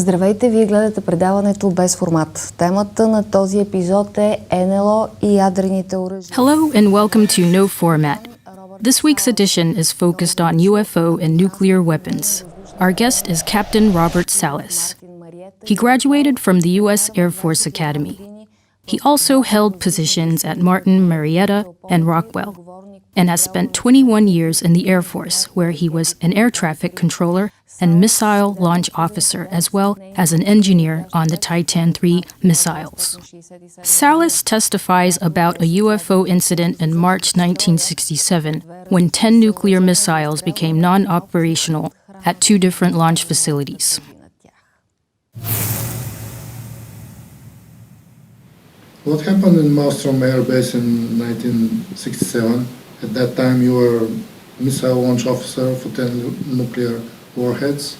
Здравейте, вие гледате предаването без формат. Темата на този епизод е НЛО и ядрените оръжия. Hello and welcome to No Format. This week's edition is focused on UFO and nuclear weapons. Our guest is Captain Robert Salas. He graduated from the U.S. Air Force Academy. He also held positions at Martin, Marietta, and Rockwell, and has spent 21 years in the Air Force, where he was an air traffic controller and missile launch officer, as well as an engineer on the Titan III missiles. Salas testifies about a UFO incident in March 1967 when 10 nuclear missiles became non-operational at two different launch facilities. What happened in Maelstrom Air Base in 1967? At that time you were missile launch officer for 10 nuclear warheads?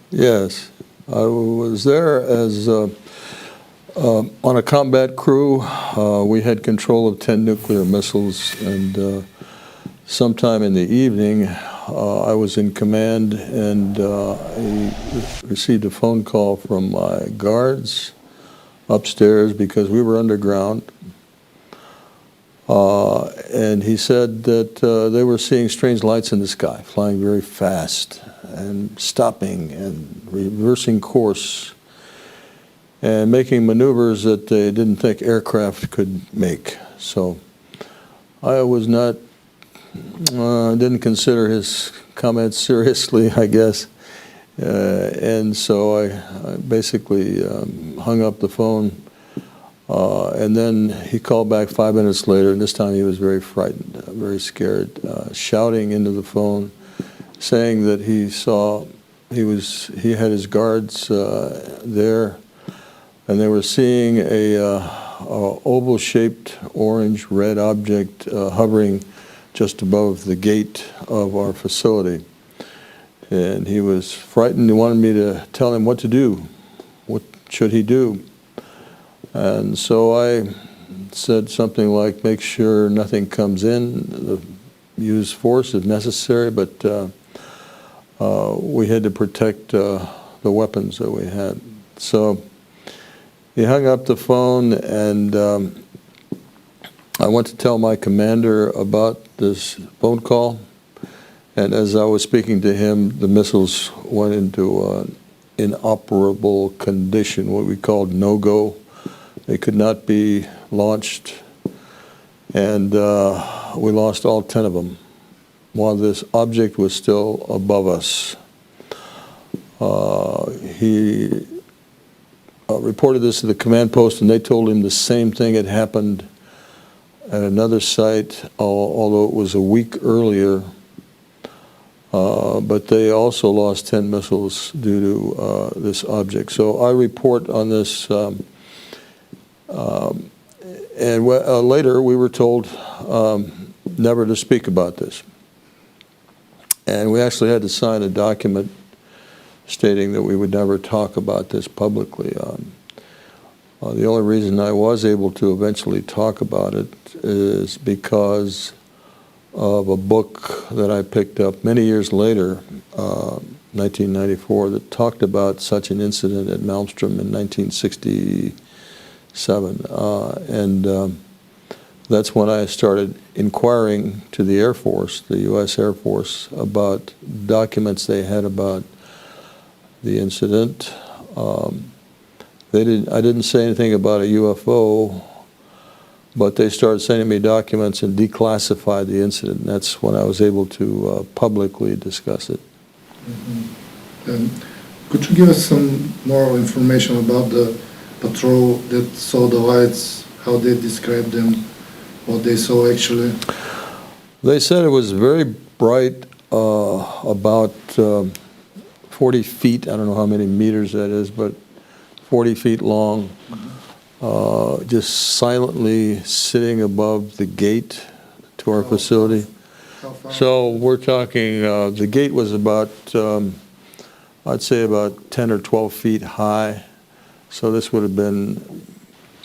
Yes, I was there as on a combat crew. We had control of 10 nuclear missiles, and sometime in the evening I was in command, and I received a phone call from my guards upstairs because we were underground. And he said that they were seeing strange lights in the sky, flying very fast and stopping and reversing course and making maneuvers that they didn't think aircraft could make. So I was not, didn't consider his comments seriously, I guess. And so I basically hung up the phone. And then he called back 5 minutes later, and this time he was very frightened, very scared, shouting into the phone, saying that he had his guards there, and they were seeing a oval-shaped orange-red object hovering just above the gate of our facility. And he was frightened. He wanted me to tell him what to do. What should he do? And so I said something like, make sure nothing comes in, use force if necessary, but we had to protect the weapons that we had. So he hung up the phone, and I went to tell my commander about this phone call. And as I was speaking to him, the missiles went into inoperable condition, what we called no-go. They could not be launched, and we lost all 10 of them while this object was still above us. He reported this to the command post, and they told him the same thing had happened at another site, although it was a week earlier. But they also lost 10 missiles due to this object. So I report on this. And later we were told never to speak about this. And we actually had to sign a document stating that we would never talk about this publicly. The only reason I was able to eventually talk about it is because of a book that I picked up many years later, 1994, that talked about such an incident at Malmstrom in 1967. That's when I started inquiring to the Air Force, the U.S. Air Force, about documents they had about the incident. I didn't say anything about a UFO, but they started sending me documents and declassified the incident. And that's when I was able to publicly discuss it. Mm-hmm. And could you give us some more information about the patrol that saw the lights, how they described them, what they saw actually? They said it was very bright, about 40 feet. I don't know how many meters that is, but 40 feet long, just silently sitting above the gate to our facility. How far? So we're talking, the gate was about, I'd say about 10 or 12 feet high. So this would have been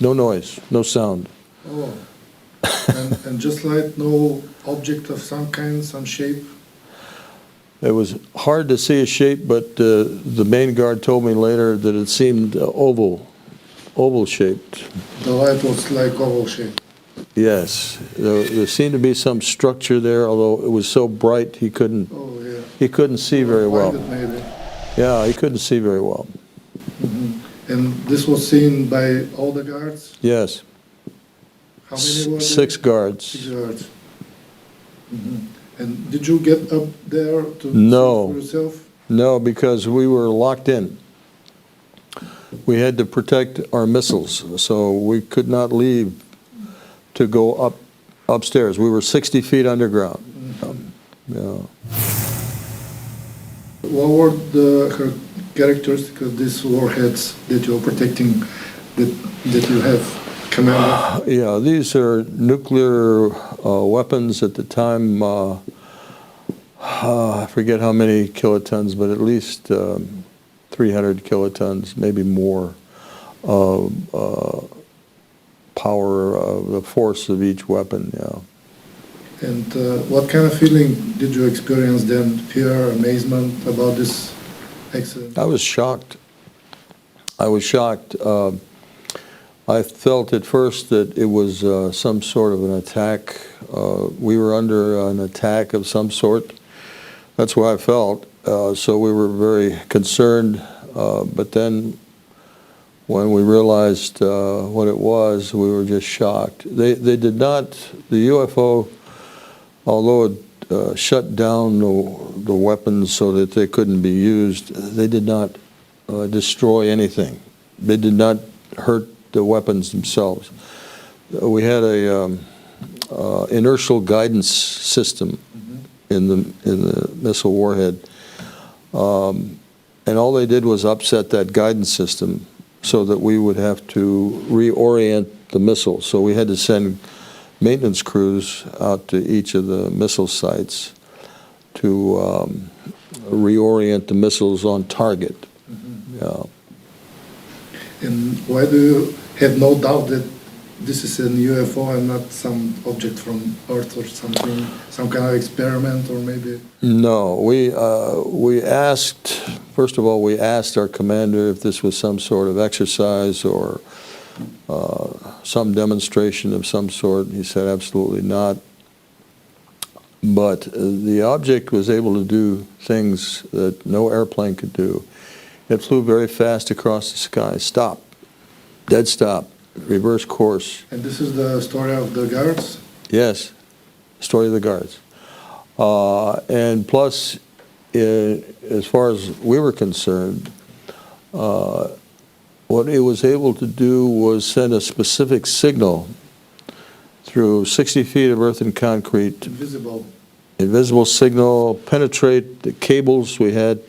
no noise, no sound. Oh, and just like no object of some kind, some shape? It was hard to see a shape, but the main guard told me later that it seemed oval shaped. The light was like oval shape. Yes, there seemed to be some structure there, although it was so bright he couldn't Oh, yeah. see very well. Blinded, maybe. Yeah, he couldn't see very well. And this was seen by all the guards? Yes, How many were there? 6 guards. 6 guards. And did you get up there to No. see for yourself? No, because we were locked in. We had to protect our missiles, so we could not leave to go upstairs. We were 60 feet underground. Yeah. What were her characteristics of these warheads that you're protecting, that you have command of? Yeah, these are nuclear weapons at the time. I forget how many kilotons, but at least 300 kilotons, maybe more, power of the force of each weapon. Yeah. And what kind of feeling did you experience then? Fear, amazement about this accident? I was shocked. I felt at first that it was some sort of an attack. We were under an attack of some sort. That's what I felt. So we were very concerned. But then when we realized what it was, we were just shocked. They did not, the UFO, although it shut down the weapons so that they couldn't be used, they did not destroy anything. They did not hurt the weapons themselves. We had a inertial guidance system in the missile warhead, and all they did was upset that guidance system so that we would have to reorient the missile. So we had to send maintenance crews out to each of the missile sites to reorient the missiles on target. Yeah. And why do you have no doubt that this is an UFO and not some object from Earth or something, some kind of experiment or maybe? No, we asked, first of all, we asked our commander if this was some sort of exercise or some demonstration of some sort. He said absolutely not. But the object was able to do things that no airplane could do. It flew very fast across the sky. Stop. Dead stop. Reverse course. And this is the story of the guards? Yes. Story of the guards. And plus, as far as we were concerned, what it was able to do was send a specific signal through 60 feet of earth and concrete. Invisible signal, penetrate the cables we had,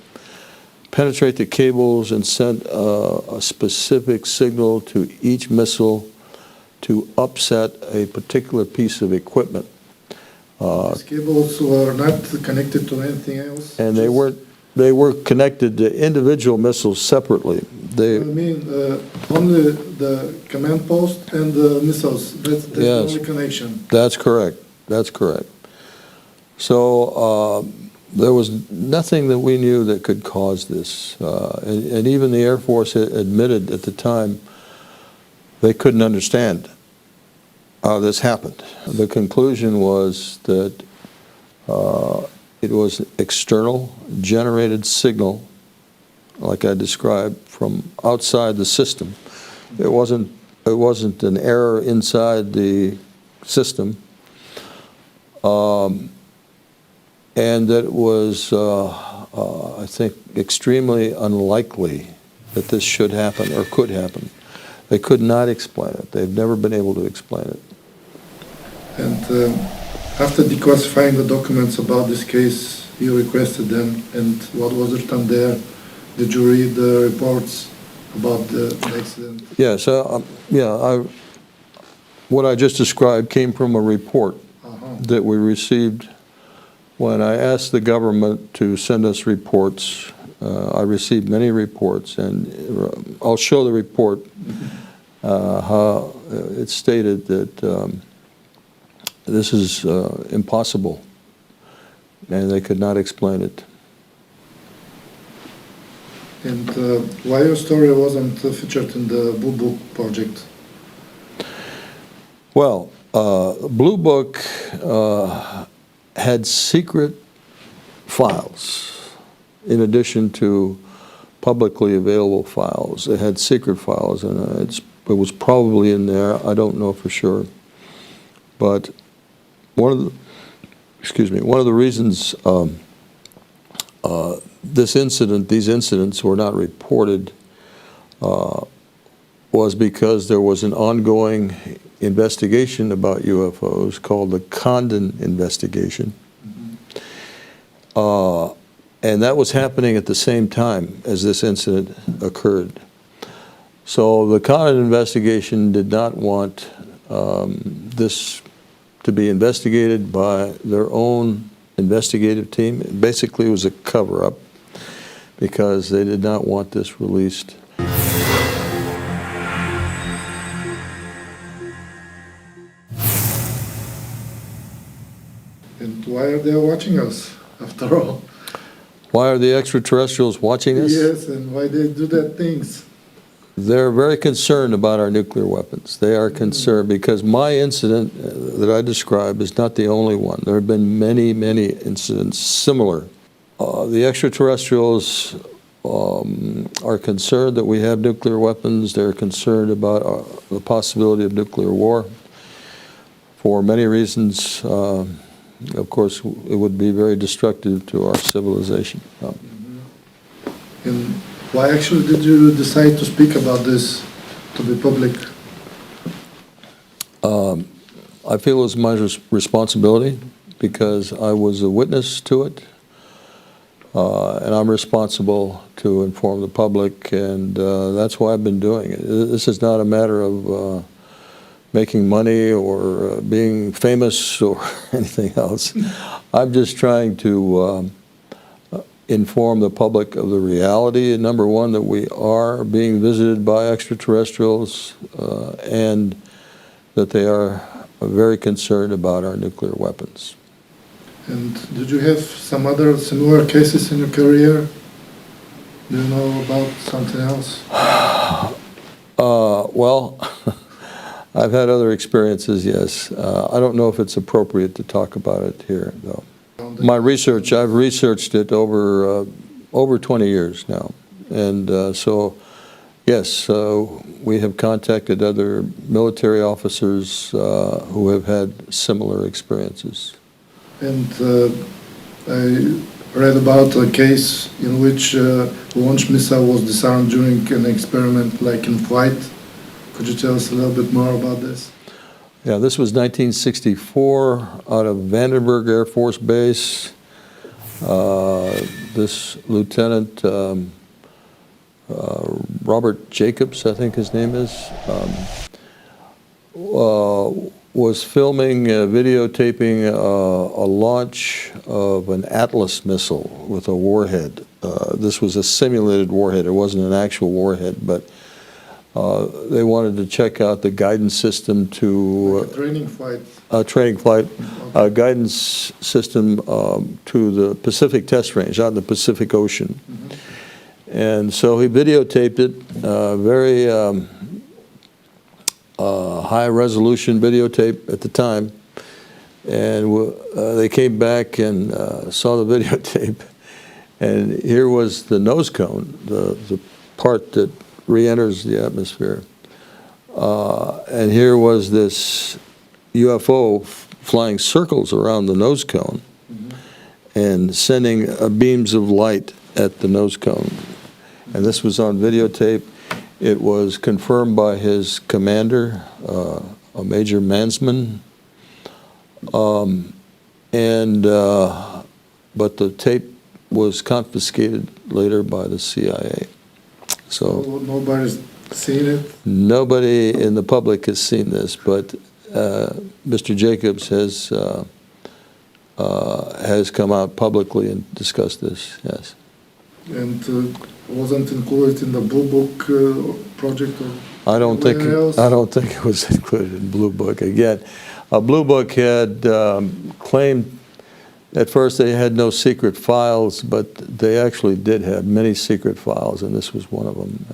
penetrate the cables and send a specific signal to each missile to upset a particular piece of equipment. These cables were not connected to anything else? And they were connected to individual missiles separately. I mean, only the command post and the missiles, that's the only connection? That's correct. That's correct. So there was nothing that we knew that could cause this. And even the Air Force admitted at the time they couldn't understand how this happened. The conclusion was that it was external generated signal, like I described, from outside the system. It wasn't an error inside the system. And that it was, I think, extremely unlikely that this should happen or could happen. They could not explain it. They've never been able to explain it. And after declassifying the documents about this case, you requested them, and what was written there? Did you read the reports about the accident? Yes, what I just described came from a report that we received when I asked the government to send us reports. I received many reports, and I'll show the report how it stated that this is impossible, and they could not explain it. And why your story wasn't featured in the Blue Book project? Well, Blue Book had secret files in addition to publicly available files. It had secret files, and it was probably in there. I don't know for sure, but one of the reasons these incidents were not reported was because there was an ongoing investigation about UFOs called the Condon investigation. And that was happening at the same time as this incident occurred. So the Condon investigation did not want this to be investigated by their own investigative team. Basically, it was a cover-up because they did not want this released. And why are they watching us, after all? Why are the extraterrestrials watching us? Yes, and why they do that things? They're very concerned about our nuclear weapons. They are concerned because my incident that I described is not the only one. There have been many, many incidents similar. The extraterrestrials are concerned that we have nuclear weapons. They're concerned about the possibility of nuclear war for many reasons. Of course, it would be very destructive to our civilization. And why actually did you decide to speak about this to the public? I feel it's my responsibility because I was a witness to it, and I'm responsible to inform the public, and that's why I've been doing it. This is not a matter of making money or being famous or anything else. I'm just trying to inform the public of the reality, number one, that we are being visited by extraterrestrials and that they are very concerned about our nuclear weapons. And did you have some other similar cases in your career? Do you know about something else? Well, I've had other experiences, yes. I don't know if it's appropriate to talk about it here, though. My research, I've researched it over 20 years now. And so, yes, we have contacted other military officers who have had similar experiences. And I read about a case in which a launch missile was disarmed during an experiment, like in flight. Could you tell us a little bit more about this? Yeah, this was 1964 out of Vandenberg Air Force Base. This lieutenant, Robert Jacobs, I think his name is, was filming, videotaping a launch of an Atlas missile with a warhead. This was a simulated warhead. It wasn't an actual warhead, but they wanted to check out the guidance system to... Like a training flight. Training flight, guidance system to the Pacific Test Range out in the Pacific Ocean. And so he videotaped it, very high-resolution videotape at the time. And they came back and saw the videotape. And here was the nose cone, the part that re-enters the atmosphere. And here was this UFO flying circles around the nose cone and sending beams of light at the nose cone. And this was on videotape. It was confirmed by his commander, a Major Mansman. But the tape was confiscated later by the CIA. So nobody's seen it? Nobody in the public has seen this, but Mr. Jacobs has come out publicly and discussed this, yes. And wasn't included in the Blue Book project? Or I don't think it was included in Blue Book. Again, Blue Book had claimed At first they had no secret files, but they actually did have many secret files, and this was one of them.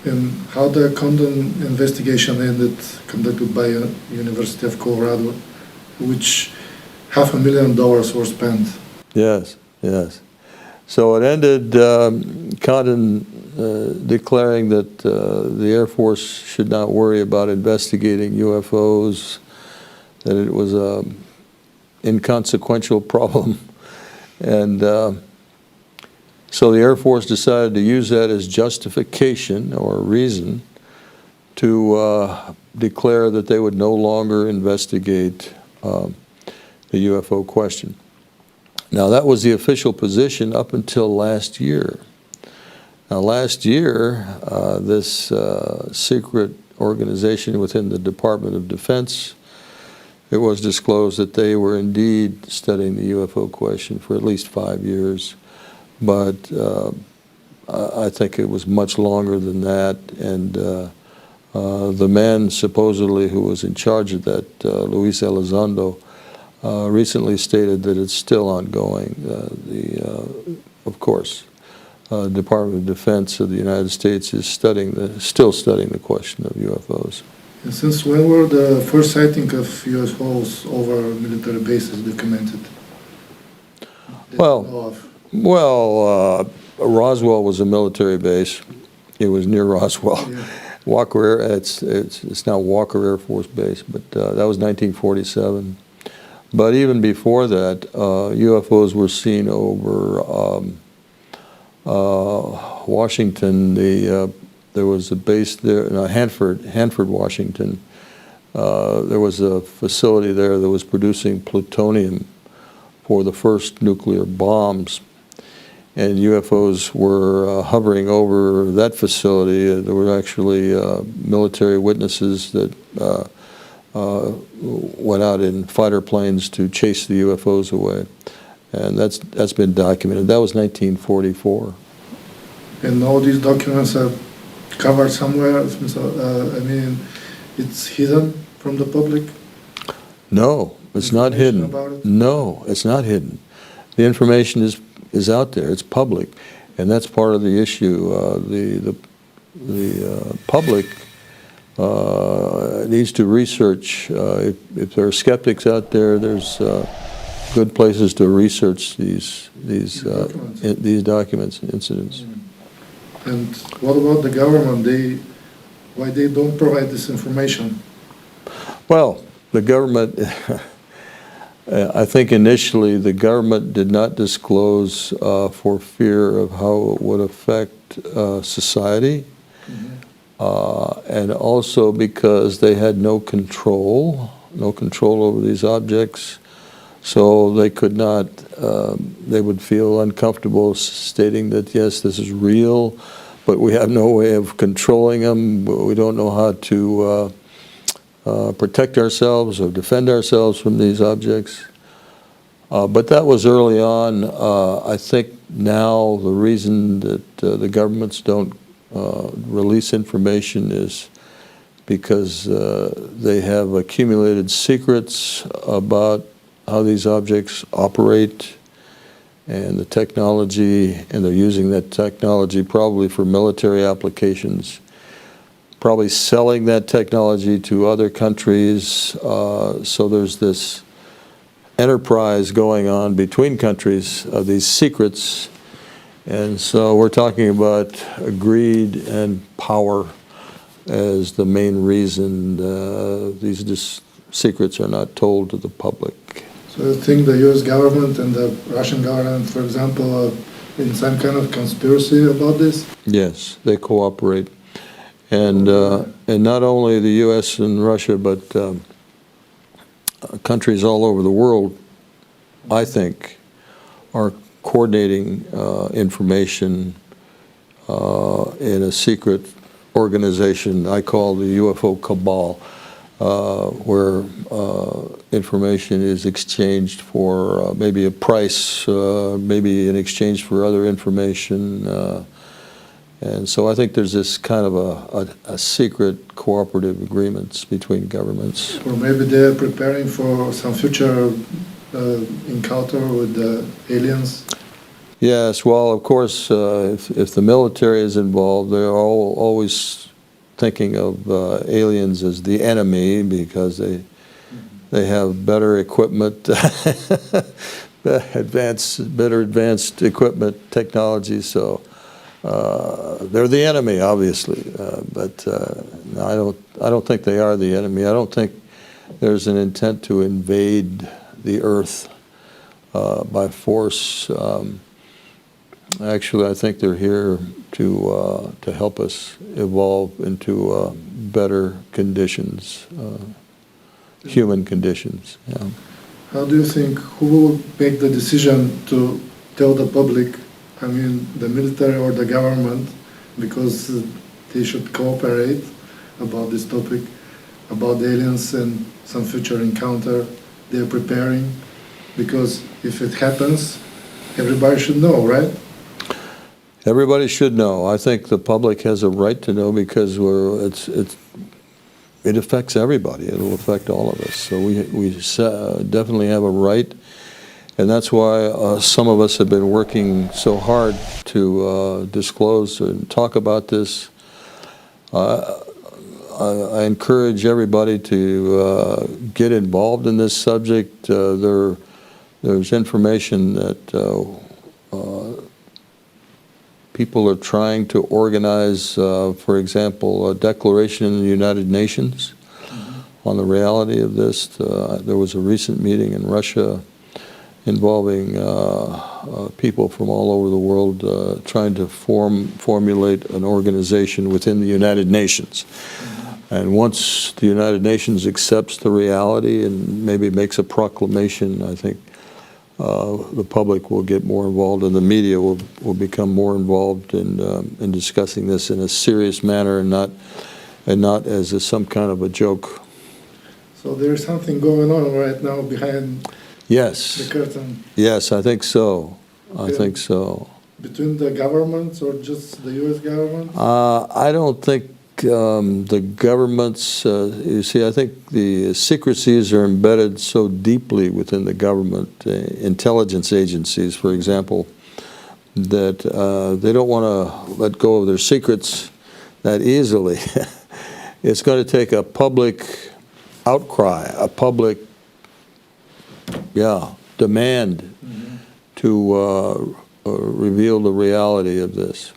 And how the Condon investigation ended, conducted by University of Colorado, which $500,000 were spent. Yes, yes. So it ended, Condon declaring that the Air Force should not worry about investigating UFOs, that it was an inconsequential problem. And so the Air Force decided to use that as justification or reason to declare that they would no longer investigate the UFO question. Now, that was the official position up until last year. Now, last year, this secret organization within the Department of Defense, it was disclosed that they were indeed studying the UFO question for at least 5 years. But I think it was much longer than that, and the man supposedly who was in charge of that, Luis Elizondo, recently stated that it's still ongoing. Of course, Department of Defense of the United States is still studying the question of UFOs. And since when were the first sighting of UFOs over military bases documented? Well, Roswell was a military base. It was near Roswell. Yeah. Walker, it's now Walker Air Force Base, but that was 1947. But even before that, UFOs were seen over Washington. There was a base there, Hanford, Washington. There was a facility there that was producing plutonium for the first nuclear bombs. And UFOs were hovering over that facility. There were actually military witnesses that went out in fighter planes to chase the UFOs away. And that's been documented. That was 1944. And all these documents are covered somewhere? I mean, it's hidden from the public? No, it's not hidden. About it? No, it's not hidden. The information is out there. It's public, and that's part of the issue. The public needs to research. If there are skeptics out there, there's good places to research these documents and incidents. And what about the government? Why they don't provide this information? Well, the government. I think initially the government did not disclose for fear of how it would affect society, and also because they had no control over these objects, so they could not, they would feel uncomfortable stating that, yes, this is real, but we have no way of controlling them. We don't know how to protect ourselves or defend ourselves from these objects. But that was early on. I think now the reason that the governments don't release information is because they have accumulated secrets about how these objects operate and the technology, and they're using that technology probably for military applications, probably selling that technology to other countries. So there's this enterprise going on between countries of these secrets. And so we're talking about greed and power as the main reason these secrets are not told to the public. So you think the U.S. government and the Russian government, for example, are in some kind of conspiracy about this? Yes, they cooperate. And not only the U.S. and Russia, but countries all over the world, I think, are coordinating information in a secret organization I call the UFO cabal, where information is exchanged for maybe a price, maybe in exchange for other information. And so I think there's this kind of a secret cooperative agreements between governments. Or maybe they're preparing for some future encounter with the aliens. Yes, well, of course, if the military is involved, they're always thinking of aliens as the enemy because they have better equipment, better advanced equipment technology. So they're the enemy, obviously. But no, I don't think they are the enemy. I don't think there's an intent to invade the Earth by force. Actually, I think they're here to help us evolve into better conditions, human conditions. Yeah. How do you think, who will make the decision to tell the public, I mean the military or the government, because they should cooperate about this topic, about the aliens and some future encounter they're preparing? Because if it happens, everybody should know, right? Everybody should know. I think the public has a right to know because it affects everybody. It'll affect all of us. So we definitely have a right, and that's why some of us have been working so hard to disclose and talk about this. I encourage everybody to get involved in this subject. There's information that people are trying to organize, for example, a declaration in the United Nations on the reality of this. There was a recent meeting in Russia involving people from all over the world trying to formulate an organization within the United Nations. And once the United Nations accepts the reality and maybe makes a proclamation, I think the public will get more involved and the media will become more involved in discussing this in a serious manner and not as some kind of a joke. So there's something going on right now behind the curtain. Yes, I think so. I think so. Between the governments or just the U.S. government? I don't think the governments, you see, I think the secrecies are embedded so deeply within the government, intelligence agencies, for example, that they don't want to let go of their secrets that easily. It's going to take a public outcry, a public, demand to reveal the reality of this.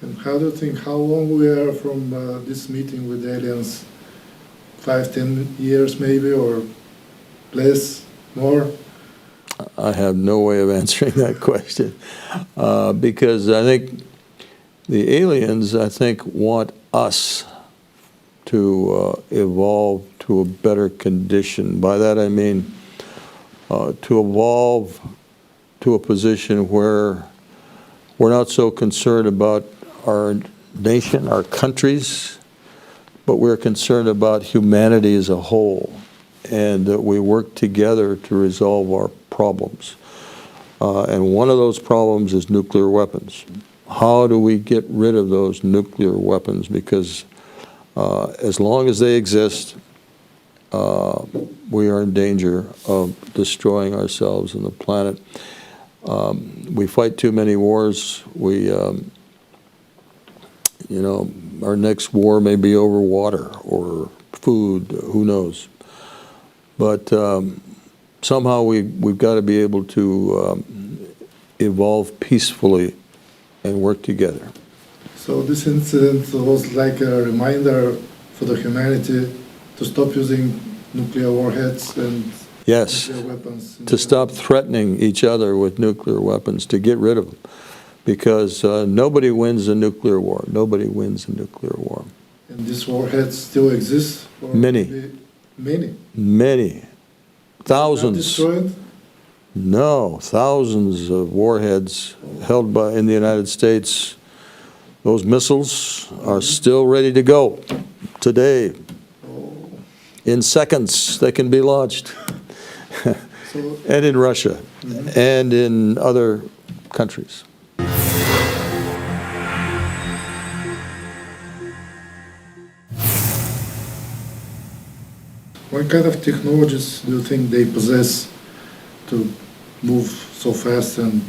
And how do you think, how long we are from this meeting with aliens? 5-10 years maybe, or less, more? I have no way of answering that question because I think the aliens, want us to evolve to a better condition. By that I mean to evolve to a position where we're not so concerned about our nation, our countries, but we're concerned about humanity as a whole, and that we work together to resolve our problems. And one of those problems is nuclear weapons. How do we get rid of those nuclear weapons? Because as long as they exist, we are in danger of destroying ourselves and the planet. We fight too many wars. Our next war may be over water or food, who knows. But somehow we've got to be able to evolve peacefully and work together. So this incident was like a reminder for the humanity to stop using nuclear warheads and nuclear weapons. To stop threatening each other with nuclear weapons, to get rid of them. Because nobody wins a nuclear war. Nobody wins a nuclear war. And these warheads still exist? Many. Many? Thousands. Not destroyed? No, thousands of warheads held in the United States. Those missiles are still ready to go today. In seconds, they can be launched. And in Russia, and in other countries. What kind of technologies do you think they possess to move so fast and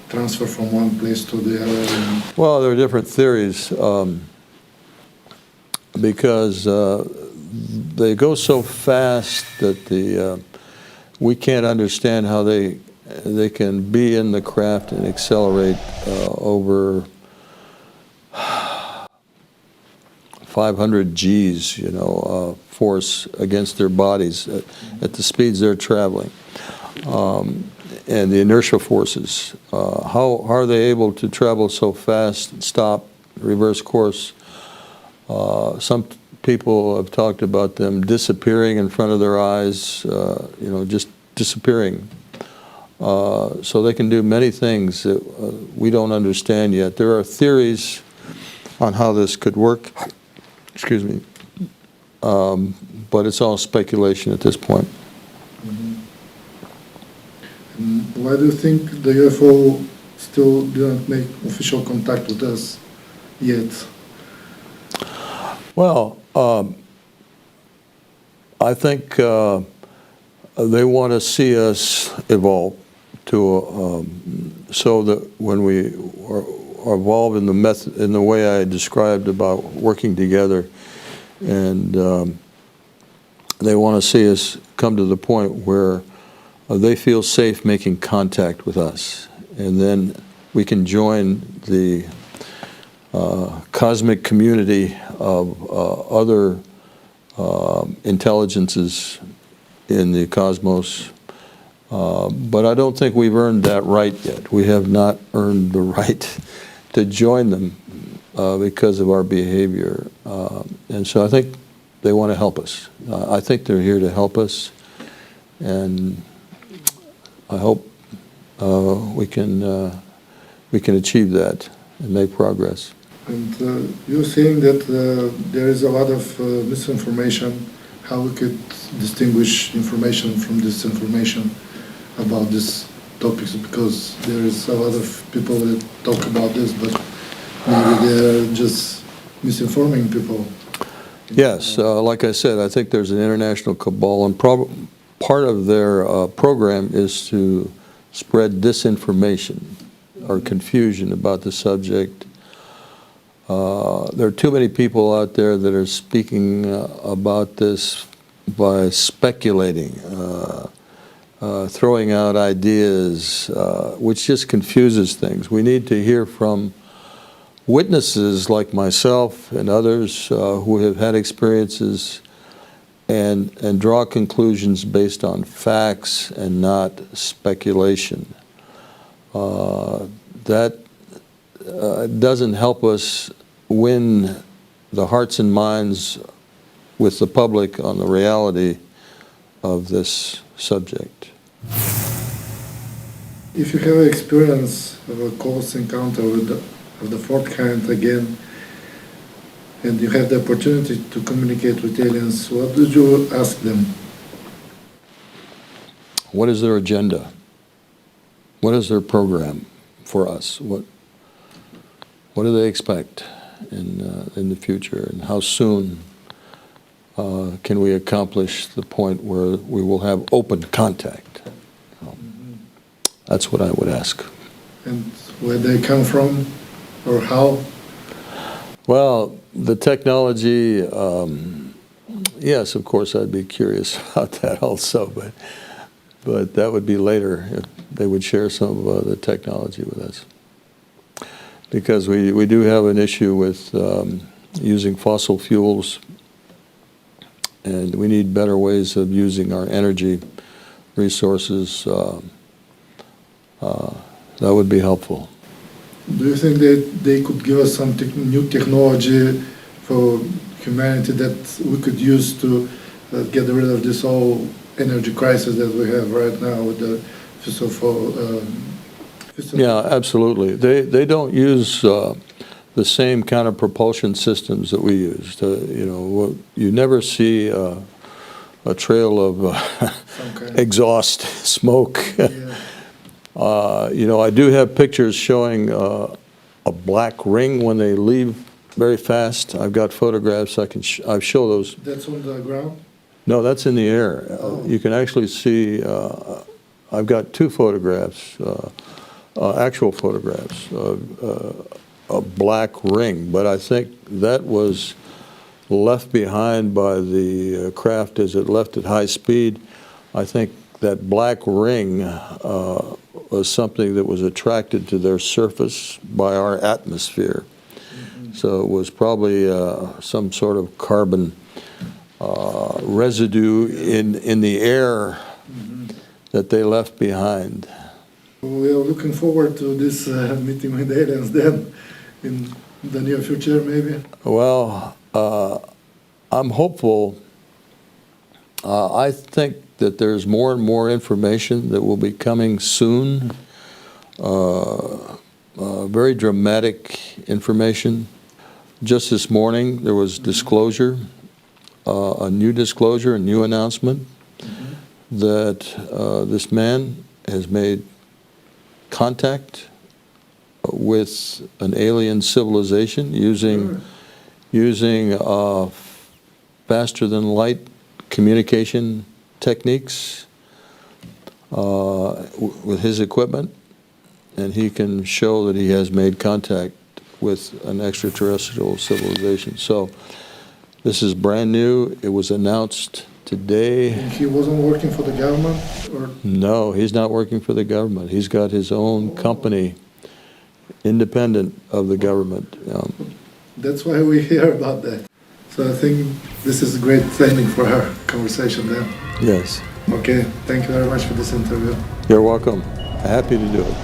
transfer from one place to the other? Well, there are different theories because they go so fast that we can't understand how they can be in the craft and accelerate over 500 Gs, force against their bodies at the speeds they're traveling. And the inertial forces. How are they able to travel so fast, stop, reverse course? Some people have talked about them disappearing in front of their eyes, just disappearing. So they can do many things that we don't understand yet. There are theories on how this could work, excuse me, but it's all speculation at this point. Why do you think the UFO still didn't make official contact with us yet? Well, I think they want to see us evolve to so that when we are evolved in the way I described about working together, and they want to see us come to the point where they feel safe making contact with us, and then we can join the cosmic community of other intelligences in the cosmos. But I don't think we've earned that right yet. We have not earned the right to join them because of our behavior. And so I think they want to help us. I think they're here to help us, and I hope we can achieve that and make progress. And you're saying that there is a lot of misinformation. How we could distinguish information from disinformation about these topics? Because there is a lot of people that talk about this, but maybe they're just misinforming people. Yes, like I said, I think there's an international cabal, and part of their program is to spread disinformation or confusion about the subject. There are too many people out there that are speaking about this by speculating, throwing out ideas, which just confuses things. We need to hear from witnesses like myself and others who have had experiences and draw conclusions based on facts and not speculation. That doesn't help us win the hearts and minds with the public on the reality of this subject. If you have experience of a close encounter of the fourth kind again, and you have the opportunity to communicate with aliens, what did you ask them? What is their agenda? What is their program for us? What do they expect in the future, and how soon can we accomplish the point where we will have open contact? That's what I would ask. And where they come from, or how? Well, the technology, yes, of course, I'd be curious about that also, but that would be later if they would share some of the technology with us. Because we do have an issue with using fossil fuels, and we need better ways of using our energy resources. That would be helpful. Do you think that they could give us some new technology for humanity that we could use to get rid of this whole energy crisis that we have right now with the fossil? Yeah, absolutely. They don't use the same kind of propulsion systems that we use. You never see a trail of exhaust smoke. Yeah. I do have pictures showing a black ring when they leave very fast. I've got photographs. I show those. That's on the ground? No, that's in the air. You can actually see, I've got two photographs, actual photographs of a black ring, but I think that was left behind by the craft as it left at high speed. I think that black ring was something that was attracted to their surface by our atmosphere. So it was probably some sort of carbon residue in the air that they left behind. We are looking forward to this meeting with aliens then, in the near future maybe. Well, I'm hopeful. I think that there's more and more information that will be coming soon. Very dramatic information. Just this morning there was disclosure, a new announcement that this man has made contact with an alien civilization using faster than light communication techniques with his equipment, and he can show that he has made contact with an extraterrestrial civilization. So this is brand new. It was announced today. He wasn't working for the government? Or? No, he's not working for the government. He's got his own company, independent of the government. That's why we hear about that. So I think this is a great timing for our conversation then. Yes. Okay, thank you very much for this interview. You're welcome. Happy to do it.